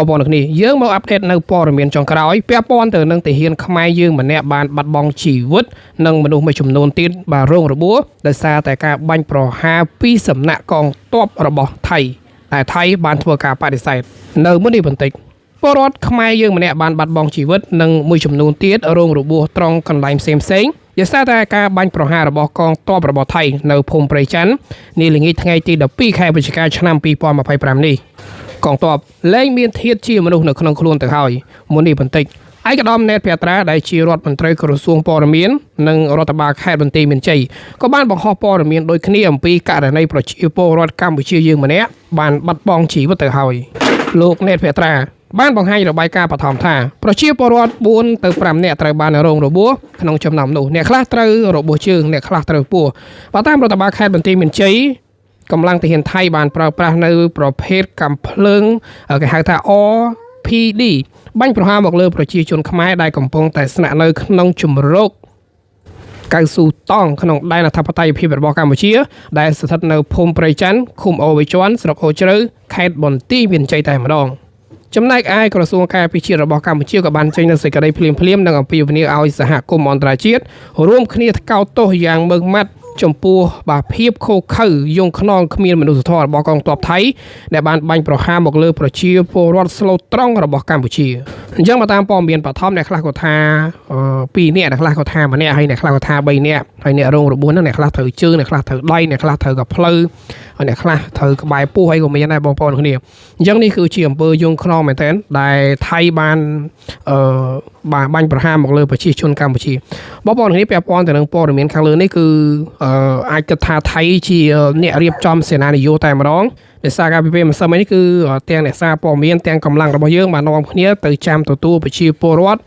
បងនេះយើងមកអាប់ដេតនៅព័ត៌មានចុងក្រោយពាក់ព័ន្ធទៅនឹងទាហានខ្មែរយើងម្នាក់បានបាត់បង់ជីវិតនិងមនុស្សមួយចំនួនទៀតបានរងរបួសដោយសារតែការបាញ់ប្រហារពីសំណាក់កងទ័ពរបស់ថៃតែថៃបានធ្វើការបដិសេធនៅមុននេះបន្តិចពលរដ្ឋខ្មែរយើងម្នាក់បានបាត់បង់ជីវិតនិងមួយចំនួនទៀតរងរបួសត្រង់កន្លែងផ្សេងដោយសារតែការបាញ់ប្រហាររបស់កងទ័ពរបស់ថៃនៅភូមិព្រៃច័ន្ទនាល្ងាចថ្ងៃទី12ខែវិច្ឆិកាឆ្នាំ2025នេះកងទ័ពលែងមានធាតុជាមនុស្សនៅក្នុងខ្លួនទៅហើយមុននេះបន្តិចឯកឧត្តមណេតភត្រាដែលជារដ្ឋមន្ត្រីក្រសួងព័ត៌មាននិងរដ្ឋបាលខេត្តបន្ទាយមានជ័យក៏បានបង្ហោះព័ត៌មានដូចគ្នាអំពីករណីប្រជាពលរដ្ឋកម្ពុជាយើងម្នាក់បានបាត់បង់ជីវិតទៅហើយលោកណេតភត្រាបានបង្ហាញរបាយការណ៍បឋមថាប្រជាពលរដ្ឋ4ទៅ5នាក់ត្រូវបានរងរបួសក្នុងចំណោមនោះអ្នកខ្លះត្រូវរបួសជើងអ្នកខ្លះត្រូវពោះបើតាមរដ្ឋបាលខេត្តបន្ទាយមានជ័យកម្លាំងទាហានថៃបានប្រើប្រាស់នៅប្រភេទកាំភ្លើងគេហៅថា RPD បាញ់ប្រហារមកលើប្រជាជនខ្មែរដែលកំពុងតែស្នាក់នៅក្នុងជំរកកៅស៊ូតង់ក្នុងដែនអធិបតេយ្យភាពរបស់កម្ពុជាដែលស្ថិតនៅភូមិព្រៃច័ន្ទឃុំអូវជាន់ស្រុកអូជ្រៅខេត្តបន្ទាយមានជ័យតែម្ដងចំណែកឯក្រសួងការពារជាតិរបស់កម្ពុជាក៏បានចេញនូវសេចក្តីភ្លាមៗនិងអំពាវនាវឲ្យសហគមន៍អន្តរជាតិរួមគ្នាថ្កោលទោសយ៉ាងម៉ឺងម៉ាត់ចំពោះភាពខូខើយងខ្នងគ្មានមនុស្សធម៌របស់កងទ័ពថៃដែលបានបាញ់ប្រហារមកលើប្រជាពលរដ្ឋស្លូតត្រង់របស់កម្ពុជាអញ្ចឹងមកតាមព័ត៌មានបឋមអ្នកខ្លះក៏ថា2នាក់អ្នកខ្លះក៏ថា1នាក់ហើយអ្នកខ្លះក៏ថា3នាក់ហើយអ្នករងរបួសហ្នឹងអ្នកខ្លះត្រូវជើងអ្នកខ្លះត្រូវដៃអ្នកខ្លះត្រូវកផ្លូវហើយអ្នកខ្លះត្រូវក្បែរពោះហើយក៏មានដែរបងប្អូនគ្នាអញ្ចឹងនេះគឺជាអំពើយងខ្នងមែនទែនដែលថៃបានបាញ់ប្រហារមកលើប្រជាជនកម្ពុជាបងប្អូនគ្នាពាក់ព័ន្ធទៅនឹងព័ត៌មានខាងលើនេះគឺអាចគិតថាថៃជាអ្នករៀបចំសេនានយោបាយតែម្ដងដោយសារការពីពេលម្សិលមិញនេះគឺទាំងអ្នកសារព័ត៌មានទាំងកម្លាំងរបស់យើងបាននាំគ្នាទៅចាំទទួលប្រជាពលរដ្ឋ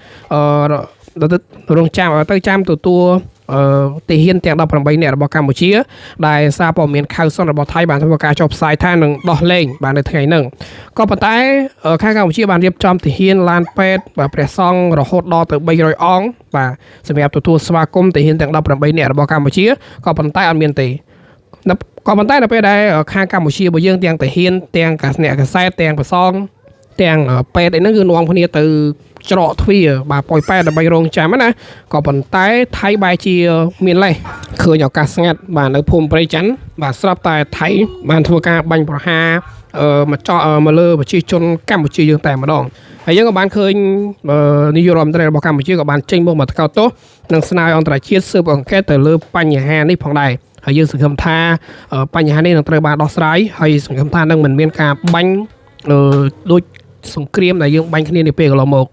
រងចាំទៅចាំទទួលទាហានទាំង18នាក់របស់កម្ពុជាដែលសារព័ត៌មានខៅសុនរបស់ថៃបានធ្វើការចុះផ្សាយថានឹងដោះលែងបាននៅថ្ងៃហ្នឹងក៏ប៉ុន្តែខាងកម្ពុជាបានរៀបចំទាហានឡានពេទ្យបាទព្រះសង្ឃរហូតដល់ទៅ300អង្គបាទសម្រាប់ទទួលស្វាគមន៍ទាហានទាំង18នាក់របស់កម្ពុជាក៏ប៉ុន្តែអត់មានទេក៏ប៉ុន្តែនៅពេលដែលខាងកម្ពុជារបស់យើងទាំងទាហានទាំងអ្នកកសែតទាំងព្រះសង្ឃទាំងពេទ្យអីហ្នឹងគឺនាំគ្នាទៅច្រកទ្វារបាទប៉ោយប៉ែតដើម្បីរងចាំណាក៏ប៉ុន្តែថៃបែរជាមានលេសឃើញឱកាសស្ងាត់បាទនៅភូមិព្រៃច័ន្ទបាទស្រាប់តែថៃបានធ្វើការបាញ់ប្រហារមកលើប្រជាជនកម្ពុជាយើងតែម្ដងហើយយើងក៏បានឃើញនាយករដ្ឋមន្ត្រីរបស់កម្ពុជាក៏បានចេញមកថ្កោលទោសនិងស្នើឲ្យអន្តរជាតិស៊ើបអង្កេតទៅលើបញ្ហានេះផងដែរហើយយើងសង្ឃឹមថាបញ្ហានេះនឹងត្រូវបានដោះស្រាយហើយសង្ឃឹមថានឹងមិនមានការបាញ់ដូចសង្គ្រាមដែលយើងបាញ់គ្នានាពេលកន្លងមក